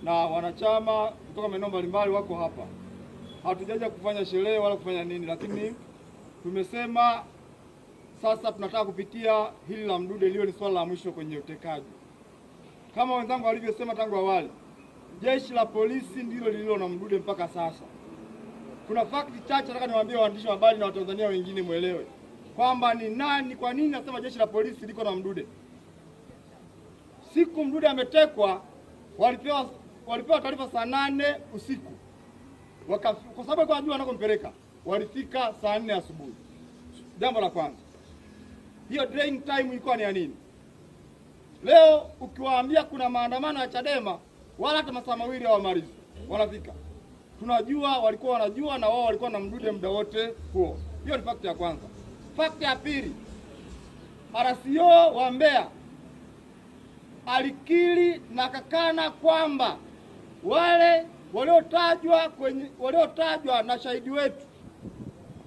na wanachama kutoka maeneo mbalimbali wako hapa. Hatujaja kufanya sherehe wala kufanya nini, lakini tumesema sasa tunataka kupitia hili la Mdude liwe ni swala la mwisho kwenye utekaji. Kama wenzangu walivyosema tangu awali, jeshi la polisi ndilo lililo na Mdude mpaka sasa. Kuna fakti chache nataka niwaambie waandishi wa habari na Watanzania wengine muelewe kwamba kwa nini nasema jeshi la polisi liko na Mdude. Siku Mdude ametekwa walipewa taarifa saa 8 usiku. Kwa sababu kwa jua anakompeleka, walifika saa 4 asubuhi. Jambo la kwanza. Hiyo drain time ilikuwa ni ya nini? Leo ukiwaambia kuna maandamano ya Chadema wala hata masaa mawili hawamalizi, wanafika. Tunajua walikuwa wanajua na wao walikuwa na Mdude muda wote huo. Hiyo ni fact ya kwanza. Fact ya pili. RCO wa Mbeya alikiri na kakana kwamba wale waliotajwa na shahidi wetu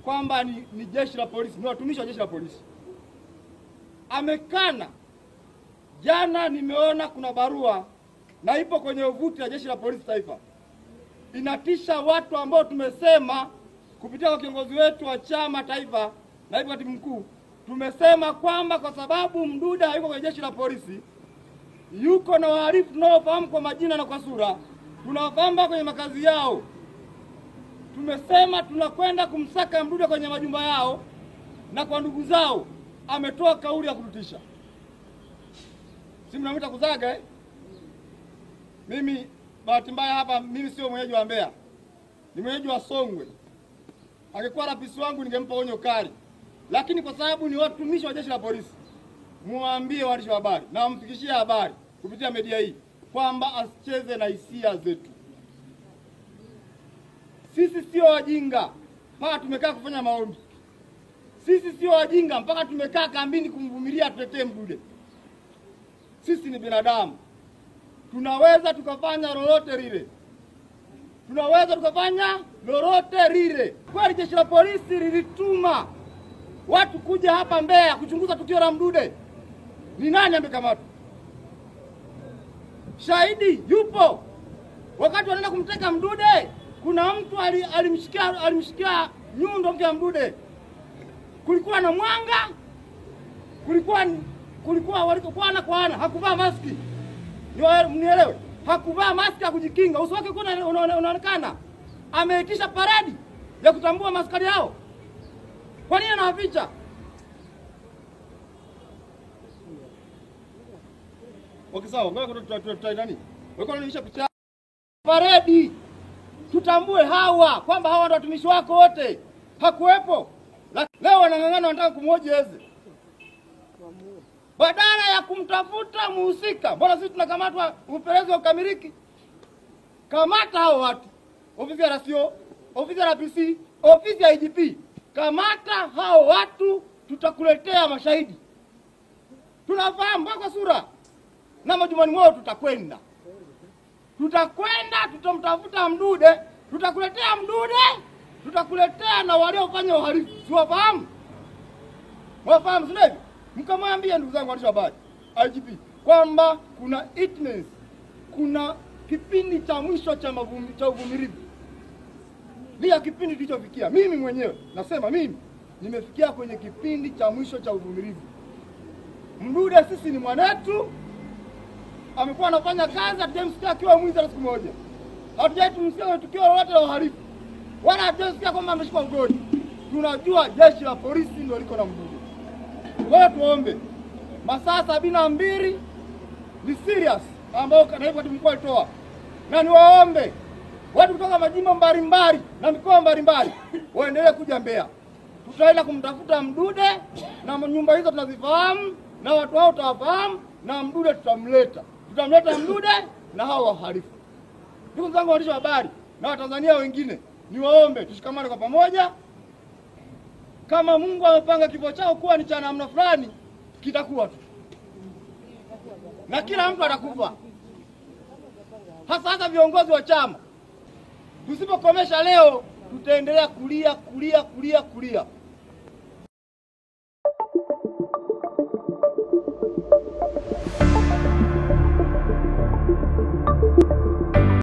kwamba ni jeshi la polisi, ni watumishi wa jeshi la polisi. Amekana. Jana nimeona kuna barua na ipo kwenye tovuti ya jeshi la polisi taifa. Inatisha watu ambao tumesema kupitia kwa kiongozi wetu wa chama taifa, naibu katibu mkuu, tumesema kwamba kwa sababu Mdude yuko kwenye jeshi la polisi, yuko na wahalifu tunaofahamu kwa majina na kwa sura, tunawafahamu kwenye makazi yao. Tumesema tunakwenda kumsaka Mdude kwenye majumba yao na kwa ndugu zao. Ametoa kauli ya kututisha. Si mnamuita kuzaga eh? Mimi bahati mbaya hapa mimi sio mwenyeji wa Mbeya. Ni mwenyeji wa Songwe. Angekuwa rafiki wangu ningempa onyo kali. Lakini kwa sababu ni watumishi wa jeshi la polisi, muambie waandishi wa habari na amfikishie habari kupitia media hii kwamba asicheze na hisia zetu. Sisi sio wajinga mpaka tumekaa kufanya maombi. Sisi sio wajinga mpaka tumekaa kambini kumvumilia tutetee Mdude. Sisi ni binadamu. Tunaweza tukafanya lolote lile. Kweli jeshi la polisi lilituma watu kuja hapa Mbeya kuchunguza tukio la Mdude. Ni nani amekamatwa? Shahidi yupo. Wakati wanaenda kumteka Mdude, kuna mtu alimshikia nyundo mke wa Mdude. Kulikuwa na mwanga. Walikuwa ana kwa ana, hakuvaa maski. Mnielewe, hakuvaa maski ya kujikinga. Uso wake unaonekana. Ameitisha paradi ya kutambua maskari hao. Kwa nini anawaficha? Sawa, ngoja tutai nani? Wewe unanisha picha paradi. Tutambue hawa kwamba hawa ndio watumishi wako wote. Hakuwepo. Leo wanang'ang'ana wanataka kumhoji Eze. Badala ya kumtafuta muhusika, mbona sisi tunakamatwa upelelezi wa ukamiliki? Kamata hao watu. Ofisi ya RCO, ofisi ya RPC, ofisi ya IGP. Kamata hao watu, tutakuletea mashahidi. Tunafahamu mpaka sura. Na majumbani mwao tutakwenda. Tutamtafuta Mdude, tutakuletea Mdude, tutakuletea na waliofanya uhalifu. Siwafahamu? Wafahamu sio hivi? Mkamwambia ndugu zangu waandishi wa habari, IGP, kwamba kuna itness, kuna kipindi cha mwisho cha uvumilivu. Lia kipindi kilichofikia. Mimi mwenyewe, nasema mimi, nimefikia kwenye kipindi cha mwisho cha uvumilivu. Mdude sisi ni mwanetu, amekuwa anafanya kazi, hatujamsikia akiwa mwizi siku moja. Hatujamsikia tukio lolote la uhalifu. Wala hatujamsikia kwamba ameshikwa ugoni. Tunajua jeshi la polisi ndio liko na Mdude. Kwa tuombe masaa 72 ni serious ambao naibu katibu mkuu alitoa. Na niwaombe watu kutoka majimbo mbalimbali na mikoa mbalimbali waendelee kuja Mbeya. Tutaenda kumtafuta Mdude na nyumba hizo tunazifahamu na watu hao tutawafahamu na Mdude tutamleta. Tutamleta Mdude na hao wahalifu. Ndugu zangu waandishi wa habari na Watanzania wengine, niwaombe tushikamane kwa pamoja. Kama Mungu amepanga kifo chao kuwa ni cha namna fulani, kitakuwa tu. Na kila mtu atakufa. Hasa viongozi wa chama. Tusipokomesha leo, tutaendelea kulia.